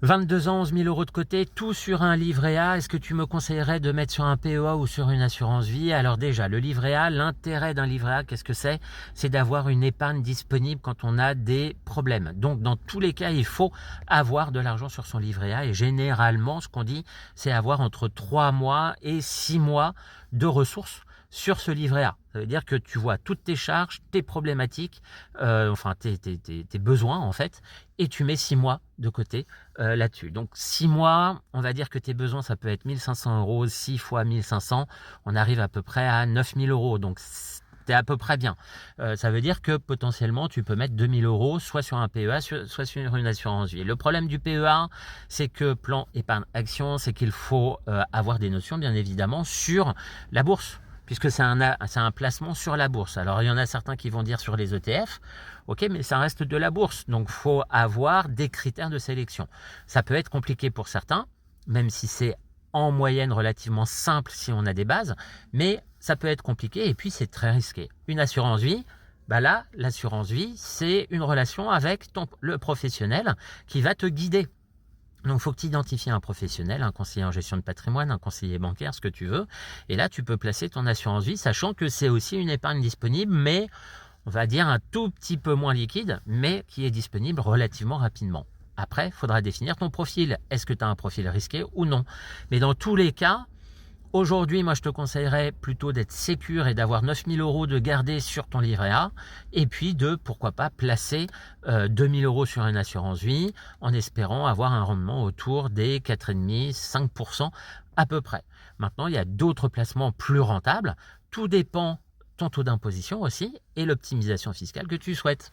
22 ans, 11 000 euros de côté, tout sur un livret A. Est-ce que tu me conseillerais de mettre sur un PEA ou sur une assurance vie? Alors déjà, le livret A, l'intérêt d'un livret A, qu'est-ce que c'est? C'est d'avoir une épargne disponible quand on a des problèmes. Donc dans tous les cas, il faut avoir de l'argent sur son livret A. Et généralement, ce qu'on dit, c'est avoir entre 3 mois et 6 mois de ressources sur ce livret A. Ça veut dire que tu vois toutes tes charges, tes problématiques, tes besoins en fait, et tu mets 6 mois de côté là-dessus. Donc 6 mois, on va dire que tes besoins, ça peut être 1 500 euros, 6 fois 1 500, on arrive à peu près à 9 000 euros. Donc t'es à peu près bien. Ça veut dire que potentiellement, tu peux mettre 2 000 euros soit sur un PEA, soit sur une assurance vie. Le problème du PEA, c'est que plan épargne action, c'est qu'il faut avoir des notions, bien évidemment, sur la bourse, puisque c'est un placement sur la bourse. Alors, il y en a certains qui vont dire sur les ETF, ok, mais ça reste de la bourse, donc il faut avoir des critères de sélection. Ça peut être compliqué pour certains, même si c'est en moyenne relativement simple si on a des bases, mais ça peut être compliqué et puis c'est très risqué. Une assurance vie, bah là, l'assurance vie, c'est une relation avec le professionnel qui va te guider. Donc, il faut que tu identifies un professionnel, un conseiller en gestion de patrimoine, un conseiller bancaire, ce que tu veux. Et là, tu peux placer ton assurance vie, sachant que c'est aussi une épargne disponible, mais on va dire un tout petit peu moins liquide, mais qui est disponible relativement rapidement. Après, il faudra définir ton profil. Est-ce que tu as un profil risqué ou non? Mais dans tous les cas, aujourd'hui, moi, je te conseillerais plutôt d'être sécure et d'avoir 9 000 euros de garder sur ton livret A et puis de, pourquoi pas, placer 2 000 euros sur une assurance vie en espérant avoir un rendement autour des 4,5-5% à peu près. Maintenant, il y a d'autres placements plus rentables. Tout dépend ton taux d'imposition aussi et l'optimisation fiscale que tu souhaites.